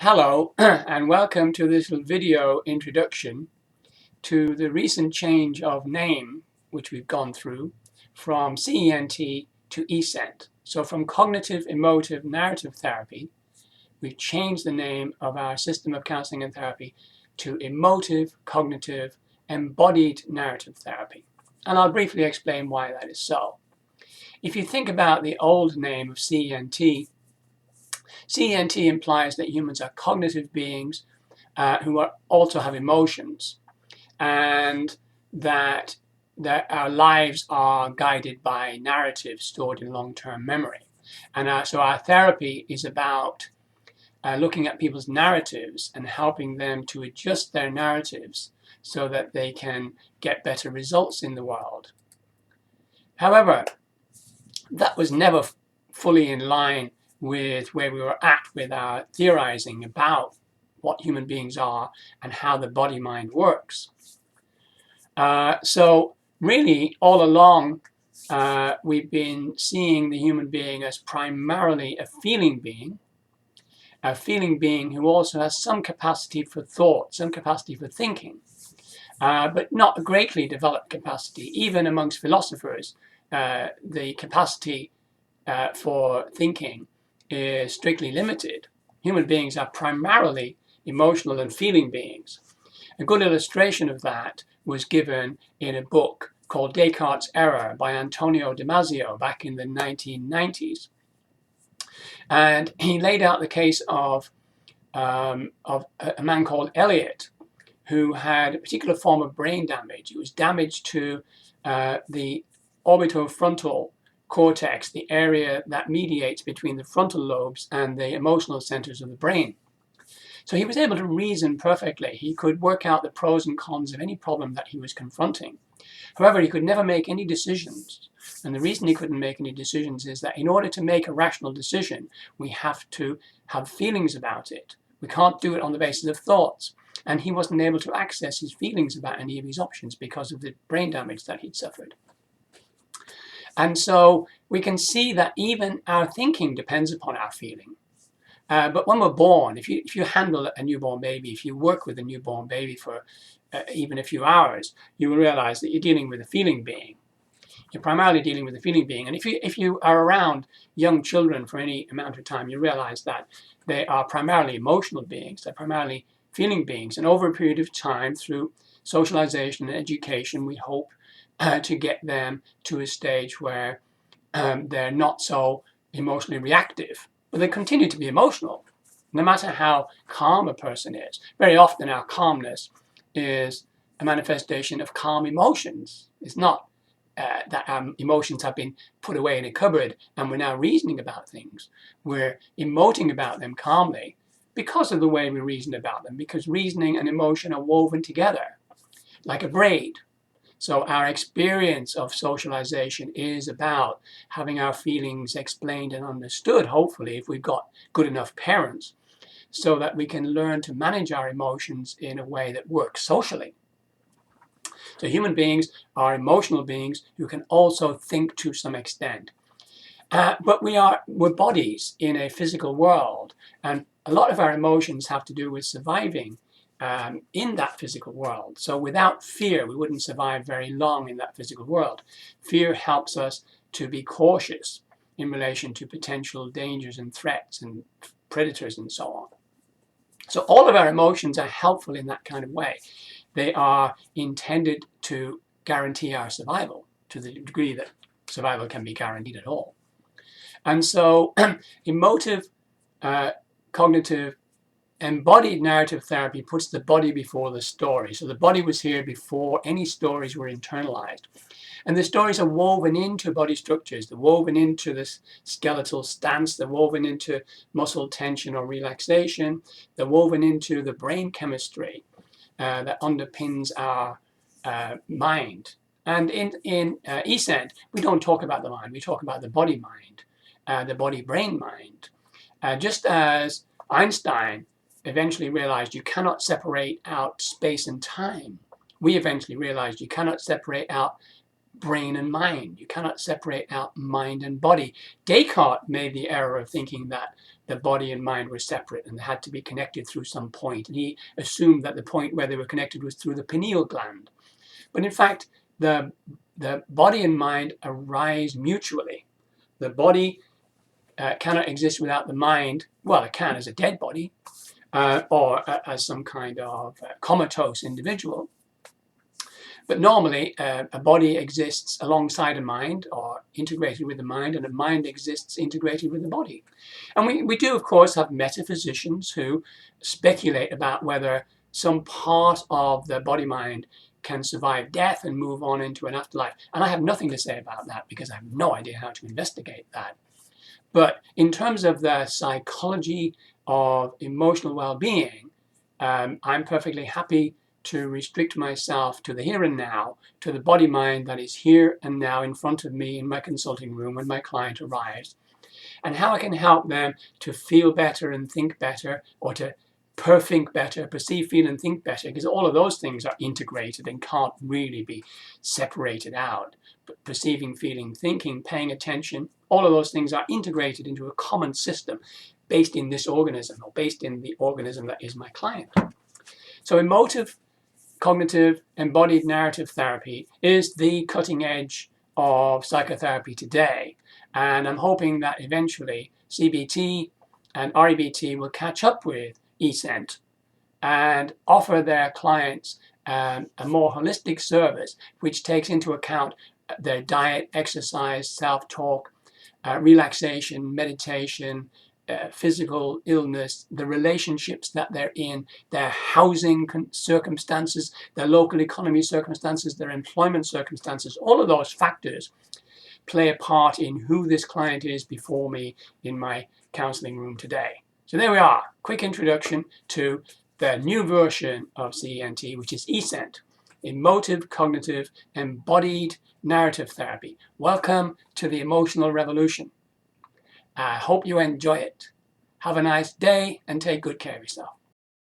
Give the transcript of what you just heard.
Hello and welcome to this little video introduction to the recent change of name which we've gone through from CENT to ECENT. So from Cognitive Emotive Narrative Therapy, we've changed the name of our system of counseling and therapy to Emotive-Cognitive Embodied-Narrative Therapy. And I'll briefly explain why that is so. If you think about the old name of CENT, CENT implies that humans are cognitive beings who also have emotions, and that our lives are guided by narratives stored in long-term memory. And so our therapy is about looking at people's narratives and helping them to adjust their narratives so that they can get better results in the world. However, that was never fully in line with where we were at with our theorizing about what human beings are and how the body-mind works. So really, all along, we've been seeing the human being as primarily a feeling being who also has some capacity for thought, some capacity for thinking, but not a greatly developed capacity. Even amongst philosophers, the capacity for thinking is strictly limited. Human beings are primarily emotional and feeling beings. A good illustration of that was given in a book called Descartes' Error by Antonio Damasio back in the 1990s. And he laid out the case of a man called Eliot, who had a particular form of brain damage. It was damage to the orbitofrontal cortex, the area that mediates between the frontal lobes and the emotional centers of the brain. So he was able to reason perfectly. He could work out the pros and cons of any problem that he was confronting. However, he could never make any decisions. And the reason he couldn't make any decisions is that in order to make a rational decision, we have to have feelings about it. We can't do it on the basis of thoughts. And he wasn't able to access his feelings about any of his options because of the brain damage that he'd suffered. And so we can see that even our thinking depends upon our feeling. But when we're born, if you handle a newborn baby, if you work with a newborn baby for even a few hours, you will realize that you're dealing with a feeling being. You're primarily dealing with a feeling being. And if you are around young children for any amount of time, you realize that they are primarily emotional beings. They're primarily feeling beings. And over a period of time, through socialization and education, we hope to get them to a stage where they're not so emotionally reactive. But they continue to be emotional, no matter how calm a person is. Very often our calmness is a manifestation of calm emotions. It's not that our emotions have been put away in a cupboard and we're now reasoning about things. We're emoting about them calmly because of the way we reason about them, because reasoning and emotion are woven together like a braid. So our experience of socialization is about having our feelings explained and understood, hopefully, if we've got good enough parents, so that we can learn to manage our emotions in a way that works socially. So human beings are emotional beings who can also think to some extent. But we're bodies in a physical world, and a lot of our emotions have to do with surviving in that physical world. So without fear, we wouldn't survive very long in that physical world. Fear helps us to be cautious in relation to potential dangers and threats and predators and so on. So all of our emotions are helpful in that kind of way. They are intended to guarantee our survival to the degree that survival can be guaranteed at all. And so emotive, cognitive, embodied narrative therapy puts the body before the story. So the body was here before any stories were internalized. And the stories are woven into body structures. They're woven into this skeletal stance. They're woven into muscle tension or relaxation. They're woven into the brain chemistry that underpins our mind. And in ECENT, we don't talk about the mind. We talk about the body-mind, the body-brain mind. Just as Einstein eventually realized you cannot separate out space and time, we eventually realized you cannot separate out brain and mind. You cannot separate out mind and body. Descartes made the error of thinking that the body and mind were separate and had to be connected through some point. And he assumed that the point where they were connected was through the pineal gland. But in fact, the body and mind arise mutually. The body cannot exist without the mind. Well, it can as a dead body or as some kind of comatose individual. But normally, a body exists alongside a mind or integrated with the mind, and a mind exists integrated with the body. And we do, of course, have metaphysicians who speculate about whether some part of the body-mind can survive death and move on into an afterlife. And I have nothing to say about that because I have no idea how to investigate that. But in terms of the psychology of emotional well-being, I'm perfectly happy to restrict myself to the here and now, to the body-mind that is here and now in front of me in my consulting room when my client arrives, and how I can help them to feel better and think better, or to think better, perceive, feel, and think better, because all of those things are integrated and can't really be separated out. But perceiving, feeling, thinking, paying attention, all of those things are integrated into a common system based in this organism, or based in the organism that is my client. So emotive-cognitive embodied narrative therapy is the cutting edge of psychotherapy today. And I'm hoping that eventually CBT and REBT will catch up with ESENT and offer their clients a more holistic service which takes into account their diet, exercise, self-talk, relaxation, meditation, physical illness, the relationships that they're in, their housing circumstances, their local economy circumstances, their employment circumstances. All of those factors play a part in who this client is before me in my counseling room today. So there we are, quick introduction to the new version of CENT, which is ESENT, Emotive-Cognitive Embodied Narrative Therapy. Welcome to the emotional revolution. I hope you enjoy it. Have a nice day and take good care of yourself.